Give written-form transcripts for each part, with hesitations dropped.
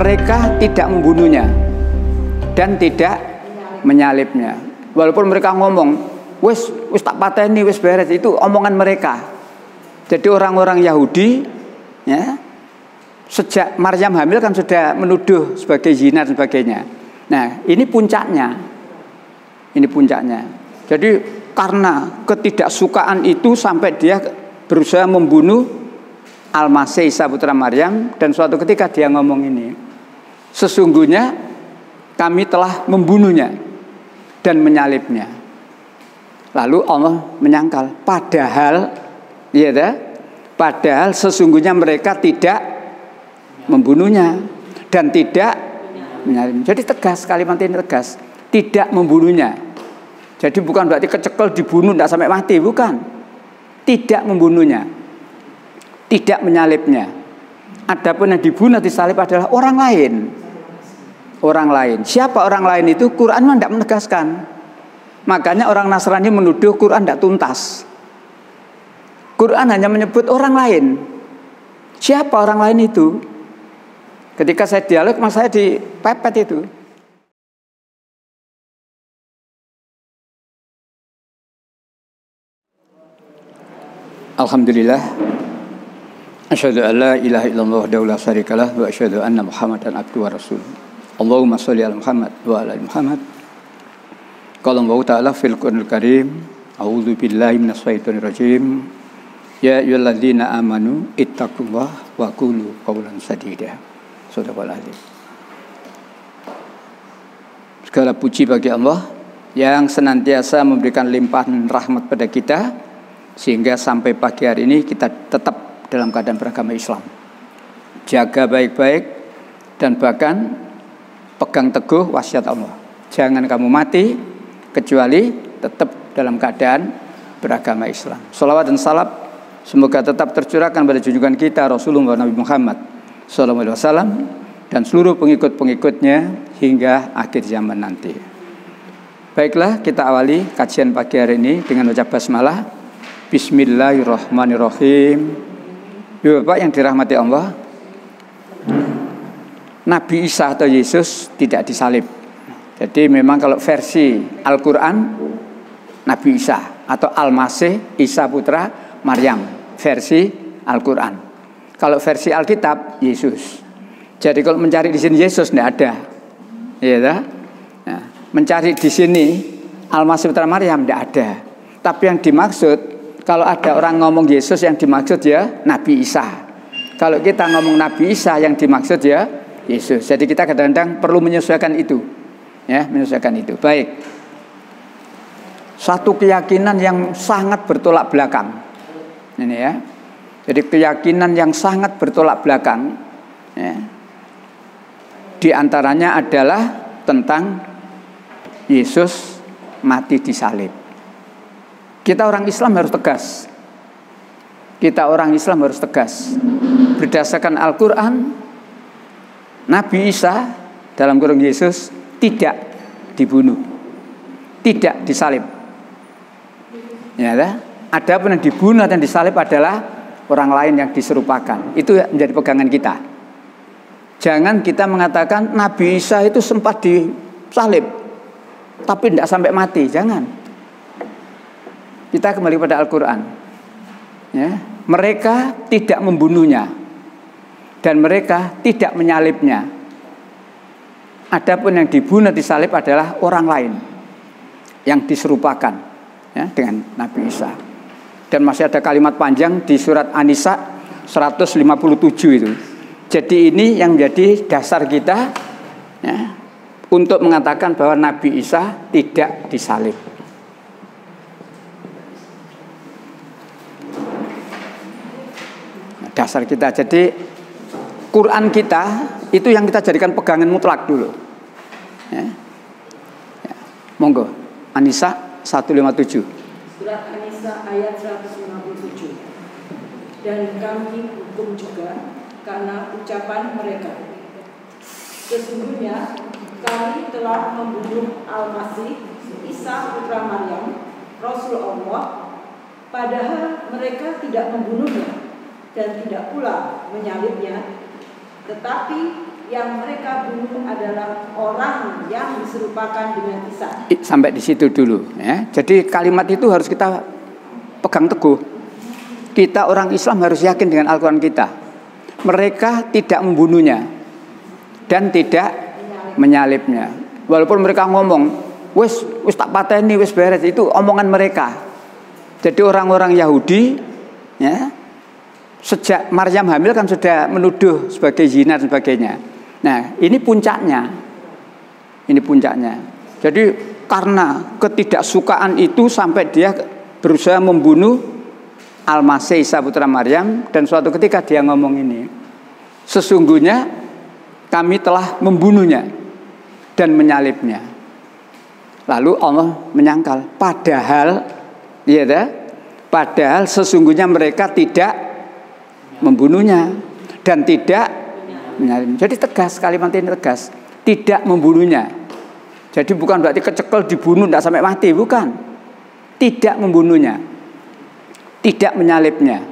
mereka tidak membunuhnya dan tidak menyalibnya. Walaupun mereka ngomong, wis tak pateni, wis beres, itu omongan mereka. Jadi orang-orang Yahudi, ya, sejak Maryam hamil kan sudah menuduh sebagai zina dan sebagainya. Nah, ini puncaknya. Ini puncaknya. Jadi karena ketidaksukaan itu sampai dia berusaha membunuh Al-Masih Isa putra Maryam, dan suatu ketika dia ngomong ini, sesungguhnya kami telah membunuhnya dan menyalibnya. Lalu Allah menyangkal, padahal sesungguhnya mereka tidak membunuhnya dan tidak menyalibnya. Jadi tegas, kalimat ini tegas, tidak membunuhnya. Jadi bukan berarti kecekel dibunuh tidak sampai mati, bukan. Tidak membunuhnya, tidak menyalibnya. Adapun yang dibunuh disalib adalah orang lain. Orang lain. Siapa orang lain itu? Quran tidak menegaskan. Makanya orang Nasrani menuduh Quran tidak tuntas. Quran hanya menyebut orang lain. Siapa orang lain itu? Ketika saya dialog, mas saya dipepet itu. Alhamdulillah. Asyhadu an la ilaha illallah wahdahu la syarikalah wa asyhadu anna Muhammadan abduhu wa rasuluh. Allahumma shalli ala Muhammad wa ala ali Muhammad. Qala Allah Ta'ala fil Qur'anil Karim, a'udzu billahi minasy syaithanir rajim. Ya ayyuhalladzina amanu ittaqullaha wa qulu qawlan sadida. Shadaqal azim. Segala puji bagi Allah yang senantiasa memberikan limpahan rahmat pada kita, sehingga sampai pagi hari ini kita tetap dalam keadaan beragama Islam. Jaga baik-baik dan bahkan pegang teguh wasiat Allah. Jangan kamu mati kecuali tetap dalam keadaan beragama Islam. Shalawat dan salam semoga tetap tercurahkan pada junjungan kita Rasulullah Nabi Muhammad SAW dan seluruh pengikut-pengikutnya hingga akhir zaman nanti. Baiklah, kita awali kajian pagi hari ini dengan ucap basmalah. Bismillahirrahmanirrahim. Bapak yang dirahmati Allah, Nabi Isa atau Yesus tidak disalib. Jadi memang kalau versi Al-Quran, Nabi Isa atau Al-Masih Isa putra Maryam, versi Al-Quran. Kalau versi Alkitab, Yesus. Jadi kalau mencari di sini Yesus tidak ada, ya, nah, mencari di sini Al-Masih putra Maryam tidak ada. Tapi yang dimaksud, kalau ada orang ngomong Yesus, yang dimaksud ya Nabi Isa. Kalau kita ngomong Nabi Isa, yang dimaksud ya Yesus. Jadi kita kadang-kadang perlu menyesuaikan itu, ya, menyesuaikan itu. Baik. Satu keyakinan yang sangat bertolak belakang. Ini ya. Jadi keyakinan yang sangat bertolak belakang, ya. Di antaranya adalah tentang Yesus mati disalib. Kita orang Islam harus tegas. Kita orang Islam harus tegas. Berdasarkan Al-Quran, Nabi Isa dalam kurung Yesus tidak dibunuh, tidak disalib. Ya, ada pun yang dibunuh dan disalib adalah orang lain yang diserupakan. Itu menjadi pegangan kita. Jangan kita mengatakan Nabi Isa itu sempat disalib tapi tidak sampai mati. Jangan. Kita kembali pada Al-Quran, ya. Mereka tidak membunuhnya dan mereka tidak menyalibnya. Adapun yang dibunuh disalib adalah orang lain yang diserupakan, ya, dengan Nabi Isa. Dan masih ada kalimat panjang di surat An-Nisa 157 itu. Jadi ini yang menjadi dasar kita, ya, untuk mengatakan bahwa Nabi Isa tidak disalib. Dasar kita. Jadi Quran kita itu yang kita jadikan pegangan mutlak dulu, ya. Ya. Monggo An-Nisa 157. Surat An-Nisa ayat 157. Dan kami hukum juga karena ucapan mereka, sesungguhnya kami telah membunuh Al-Masih Isa putra Maryam, Rasul Allah, padahal mereka tidak membunuhnya dan tidak pula menyalibnya, tetapi yang mereka bunuh adalah orang yang diserupakan dengan Isa. Sampai di situ dulu ya. Jadi kalimat itu harus kita pegang teguh. Kita orang Islam harus yakin dengan Al-Quran kita. Mereka tidak membunuhnya dan tidak menyalibnya. Walaupun mereka ngomong, wis tak pateni, wis beres, itu omongan mereka. Jadi orang-orang Yahudi ya, sejak Maryam hamil kan sudah menuduh sebagai zina dan sebagainya. Nah, ini puncaknya. Ini puncaknya. Jadi karena ketidaksukaan itu sampai dia berusaha membunuh Al-Masih Isa putra Maryam, dan suatu ketika dia ngomong ini, sesungguhnya kami telah membunuhnya dan menyalibnya. Lalu Allah menyangkal, padahal sesungguhnya mereka tidak membunuhnya dan tidak menyalibnya. Jadi tegas, kalimat ini tegas, tidak membunuhnya. Jadi bukan berarti kecekel dibunuh tidak sampai mati, bukan. Tidak membunuhnya, tidak menyalibnya.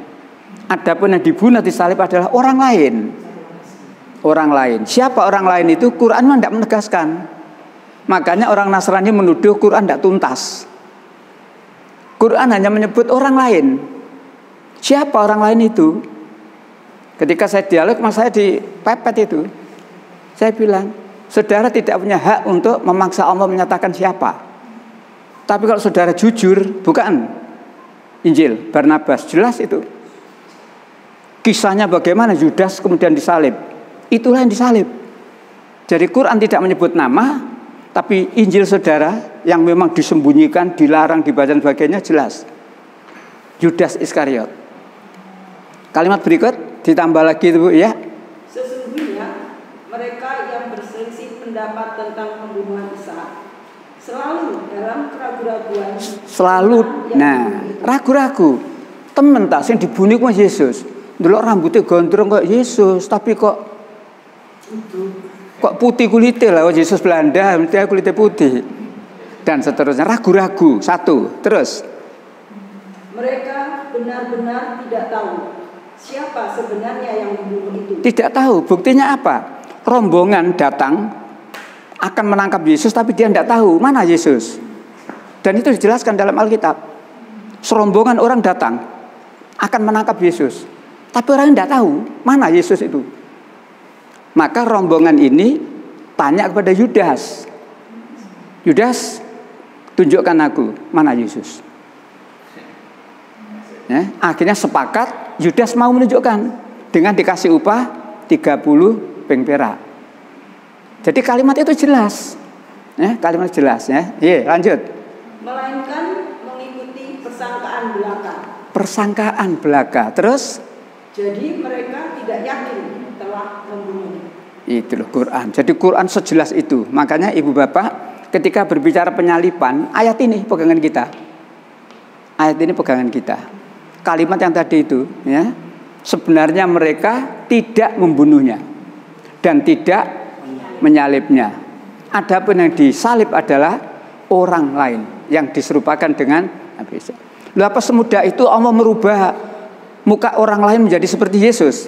Adapun yang dibunuh disalib adalah orang lain. Orang lain. Siapa orang lain itu? Quran tidak menegaskan. Makanya orang Nasrani menuduh Quran tidak tuntas. Quran hanya menyebut orang lain. Siapa orang lain itu? Ketika saya dialog, mas saya dipepet itu. Saya bilang, saudara tidak punya hak untuk memaksa Allah menyatakan siapa. Tapi kalau saudara jujur, bukan Injil Barnabas, jelas itu. Kisahnya bagaimana Yudas kemudian disalib. Itulah yang disalib. Jadi Quran tidak menyebut nama, tapi Injil saudara yang memang disembunyikan, dilarang dibaca dan sebagainya jelas. Yudas Iskariot. Kalimat berikut ditambah lagi itu, Bu, ya. Sesungguhnya mereka yang berselisih pendapat tentang pembunuhan Isa selalu dalam keraguan-raguan. Selalu, nah, ragu-ragu. Temen tak sing dibunuh kok Yesus. Delok rambutnya gondrong kok Yesus, tapi kok putih kulitnya lah, Yesus Belanda, dia kulitnya putih. Dan seterusnya, ragu-ragu. Satu, terus. Mereka benar-benar tidak tahu siapa sebenarnya yang membunuh itu. Tidak tahu, buktinya apa? Rombongan datang akan menangkap Yesus, tapi dia tidak tahu mana Yesus. Dan itu dijelaskan dalam Alkitab. Serombongan orang datang akan menangkap Yesus, tapi orang tidak tahu mana Yesus itu. Maka rombongan ini tanya kepada Yudas, Yudas, tunjukkan aku mana Yesus. Ya, akhirnya sepakat, Yudas mau menunjukkan dengan dikasih upah 30 peng perak. Jadi kalimat itu jelas, ya, kalimat jelas, ya. Lanjut. Melainkan mengikuti persangkaan belaka. Persangkaan belaka. Terus? Jadi mereka tidak yakin telah membunuhnya. Itu loh Quran. Jadi Quran sejelas itu. Makanya ibu bapak ketika berbicara penyaliban, ayat ini pegangan kita. Ayat ini pegangan kita. Kalimat yang tadi itu, ya, sebenarnya mereka tidak membunuhnya dan tidak menyalibnya. Adapun yang disalib adalah orang lain yang diserupakan dengan Nabi Isa. Lalu apa semudah itu Allah merubah muka orang lain menjadi seperti Yesus?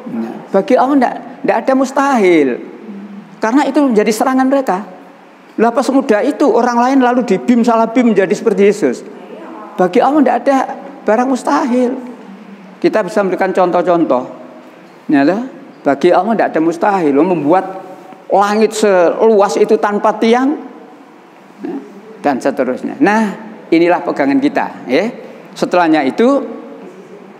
Nah, bagi Allah tidak ada mustahil, karena itu menjadi serangan mereka. Lalu apa semudah itu orang lain lalu dibim salah bim menjadi seperti Yesus? Bagi Allah tidak ada barang mustahil. Kita bisa memberikan contoh-contoh. Nyata, bagi Allah tidak ada mustahil. Membuat langit seluas itu tanpa tiang, dan seterusnya. Nah, inilah pegangan kita. Ya. Setelahnya itu,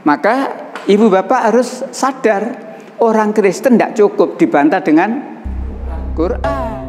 maka ibu bapak harus sadar, orang Kristen tidak cukup dibantah dengan Quran.